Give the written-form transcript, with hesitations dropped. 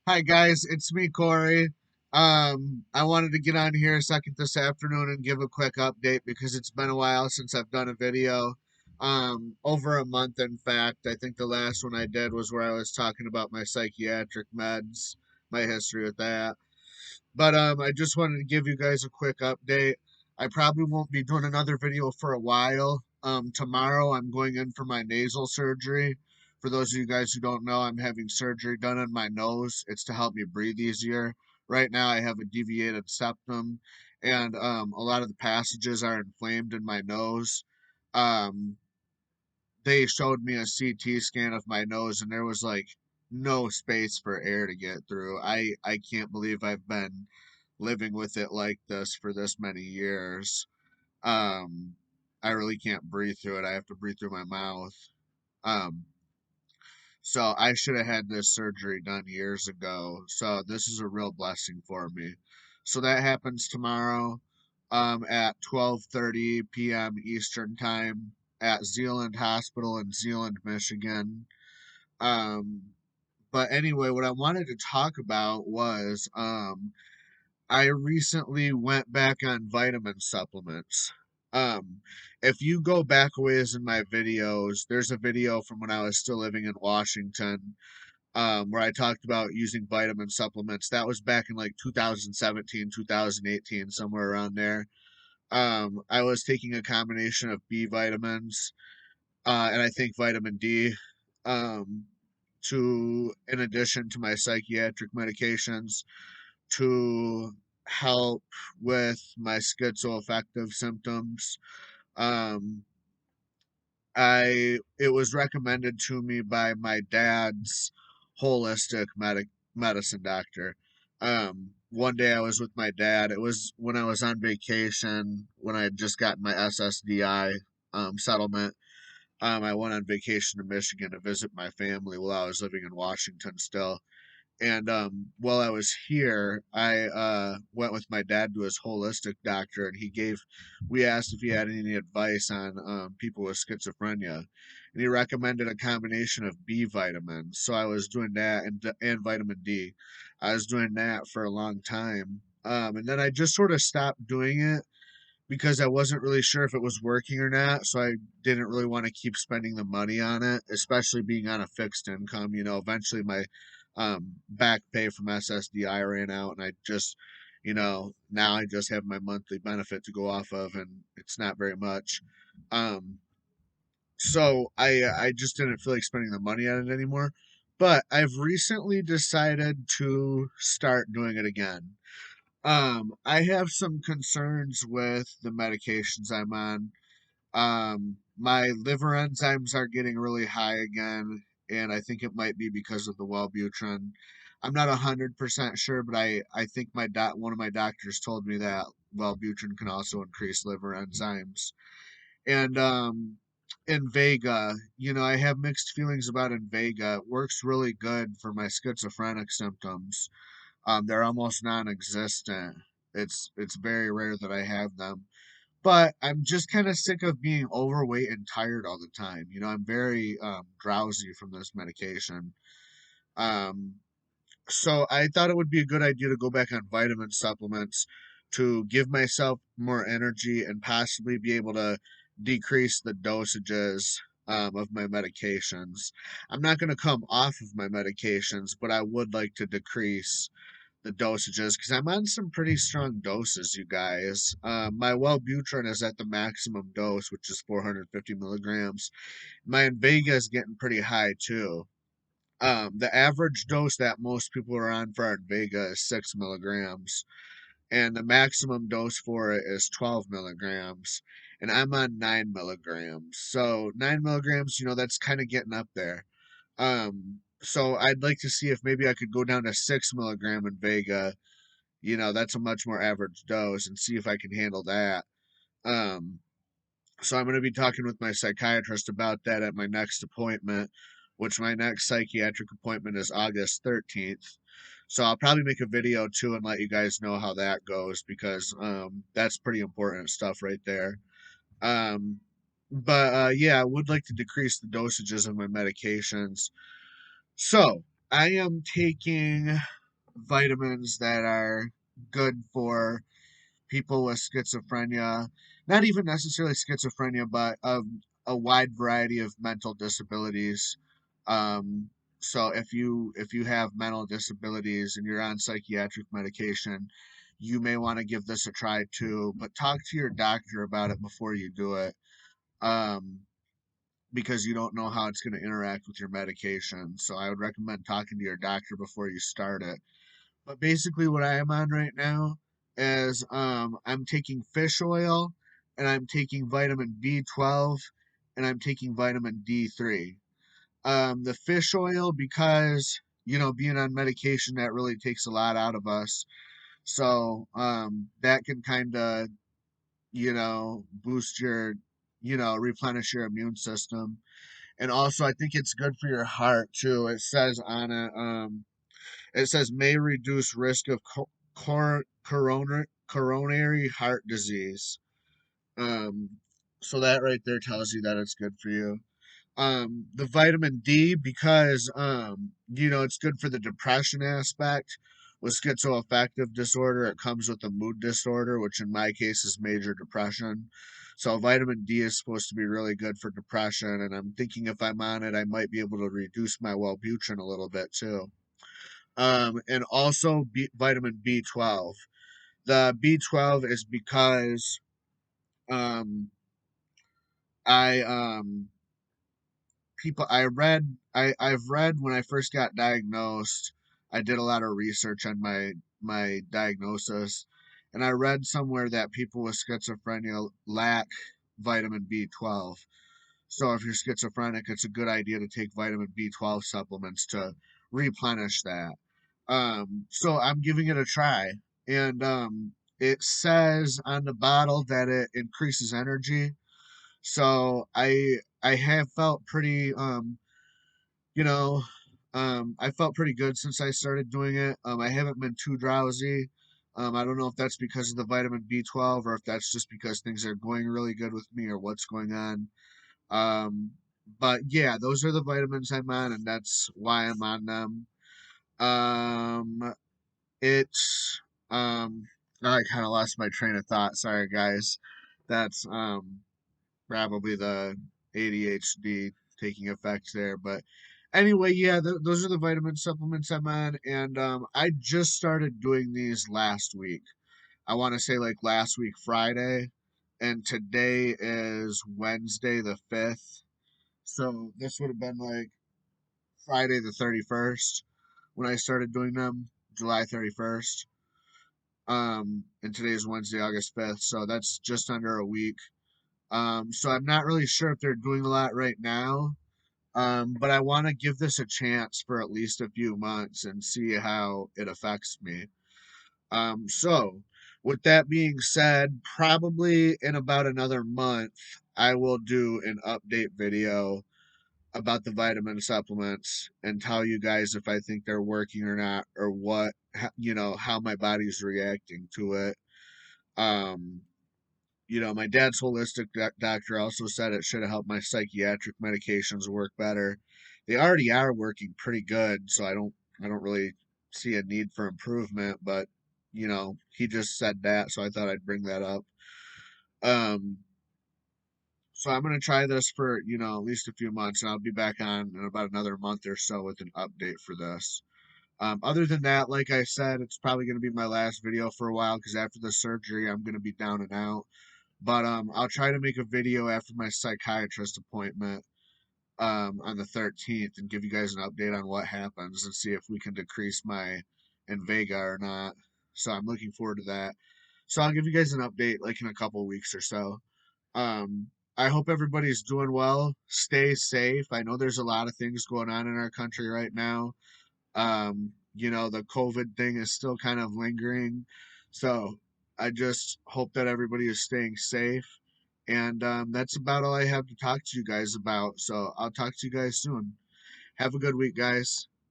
Hi guys, it's me, Corey. I wanted to get on here a second this afternoon and give a quick update because it's been a while since I've done a video. Over a month, in fact. I think the last one I did was where I was talking about my psychiatric meds, my history with that. But I just wanted to give you guys a quick update. I probably won't be doing another video for a while. Tomorrow I'm going in for my nasal surgery. For those of you guys who don't know, I'm having surgery done on my nose. It's to help me breathe easier. Right now I have a deviated septum, and a lot of the passages are inflamed in my nose. Um, they showed me a CT scan of my nose, and there was like no space for air to get through. I can't believe I've been living with it like this for this many years. Um, I really can't breathe through it. I have to breathe through my mouth. Um, so I should have had this surgery done years ago. So this is a real blessing for me. So that happens tomorrow, at 12:30 p.m. Eastern Time at Zealand Hospital in Zealand, Michigan. Um, but anyway, what I wanted to talk about was I recently went back on vitamin supplements. Um, if you go back a ways in my videos, there's a video from when I was still living in Washington, where I talked about using vitamin supplements. That was back in like 2017, 2018, somewhere around there. I was taking a combination of B vitamins, and I think vitamin D, um, in addition to my psychiatric medications to help with my schizoaffective symptoms. Um, it was recommended to me by my dad's holistic medicine doctor. One day I was with my dad. It was when I was on vacation when I had just gotten my SSDI settlement. I went on vacation to Michigan to visit my family while I was living in Washington still. And while I was here, I went with my dad to his holistic doctor, and we asked if he had any advice on people with schizophrenia. And he recommended a combination of B vitamins. So I was doing that and vitamin D. I was doing that for a long time. And then I just sort of stopped doing it because I wasn't really sure if it was working or not. So I didn't really want to keep spending the money on it, especially being on a fixed income. Eventually my back pay from SSDI ran out, and now I just have my monthly benefit to go off of, and it's not very much. Um, so I just didn't feel like spending the money on it anymore. But I've recently decided to start doing it again. I have some concerns with the medications I'm on. My liver enzymes are getting really high again, and I think it might be because of the Wellbutrin. I'm not 100% sure, but I think one of my doctors told me that Wellbutrin can also increase liver enzymes. And I have mixed feelings about Invega. It works really good for my schizophrenic symptoms. They're almost non-existent. It's very rare that I have them, but I'm just kind of sick of being overweight and tired all the time. I'm very drowsy from this medication. Um, so I thought it would be a good idea to go back on vitamin supplements to give myself more energy and possibly be able to decrease the dosages of my medications. I'm not going to come off of my medications, but I would like to decrease the dosages because I'm on some pretty strong doses, you guys. My Wellbutrin is at the maximum dose, which is 450 milligrams. My Invega is getting pretty high too. The average dose that most people are on for Invega is 6 milligrams, and the maximum dose for it is 12 milligrams. And I'm on 9 milligrams. So 9 milligrams, that's kind of getting up there. So I'd like to see if maybe I could go down to 6 milligram Invega. That's a much more average dose, and see if I can handle that. Um, so I'm going to be talking with my psychiatrist about that at my next appointment, which my next psychiatric appointment is August 13th. So I'll probably make a video too and let you guys know how that goes because that's pretty important stuff right there. Um, but yeah, I would like to decrease the dosages of my medications. So I am taking vitamins that are good for people with schizophrenia, not even necessarily schizophrenia, but a wide variety of mental disabilities. Um, so if you have mental disabilities and you're on psychiatric medication, you may want to give this a try too. But talk to your doctor about it before you do it, um, because you don't know how it's going to interact with your medication. So I would recommend talking to your doctor before you start it. But basically, what I am on right now is I'm taking fish oil, and I'm taking vitamin B12, and I'm taking vitamin D3. The fish oil, because being on medication, that really takes a lot out of us. So that can kind of boost your replenish your immune system. And also, I think it's good for your heart too. It says on it. It says may reduce risk of coronary heart disease. Um, so that right there tells you that it's good for you. The vitamin D, because it's good for the depression aspect. With schizoaffective disorder, it comes with a mood disorder, which in my case is major depression. So vitamin D is supposed to be really good for depression, and I'm thinking if I'm on it, I might be able to reduce my Wellbutrin a little bit too. And also vitamin B12. The B12 is because um, I people I've read when I first got diagnosed. I did a lot of research on my diagnosis, and I read somewhere that people with schizophrenia lack vitamin B12. So if you're schizophrenic, it's a good idea to take vitamin B12 supplements to replenish that. So I'm giving it a try, and it says on the bottle that it increases energy. So I have felt pretty you know I felt pretty good since I started doing it. I haven't been too drowsy. I don't know if that's because of the vitamin B12 or if that's just because things are going really good with me or what's going on. Um, but yeah, those are the vitamins I'm on, and that's why I'm on them. Um, it's I kind of lost my train of thought. Sorry, guys. That's probably the ADHD taking effect there. But anyway, yeah, those are the vitamin supplements I'm on, and I just started doing these last week. I want to say like last week Friday, and today is Wednesday the 5th. So this would have been like Friday the 31st when I started doing them, July 31st. And today is Wednesday, August 5th. So that's just under a week. So I'm not really sure if they're doing a lot right now. But I want to give this a chance for at least a few months and see how it affects me. So with that being said, probably in about another month, I will do an update video about the vitamin supplements and tell you guys if I think they're working or not, or what, how my body's reacting to it. Um, my dad's holistic doctor also said it should have helped my psychiatric medications work better. They already are working pretty good, so I don't really see a need for improvement, but he just said that, so I thought I'd bring that up. Um, so I'm gonna try this for, at least a few months, and I'll be back on in about another month or so with an update for this. Other than that, like I said, it's probably gonna be my last video for a while because after the surgery, I'm gonna be down and out. But I'll try to make a video after my psychiatrist appointment on the 13th and give you guys an update on what happens and see if we can decrease my Invega or not. So I'm looking forward to that. So I'll give you guys an update like in a couple of weeks or so. Um, I hope everybody's doing well. Stay safe. I know there's a lot of things going on in our country right now. The COVID thing is still kind of lingering. So I just hope that everybody is staying safe. And that's about all I have to talk to you guys about. So I'll talk to you guys soon. Have a good week, guys.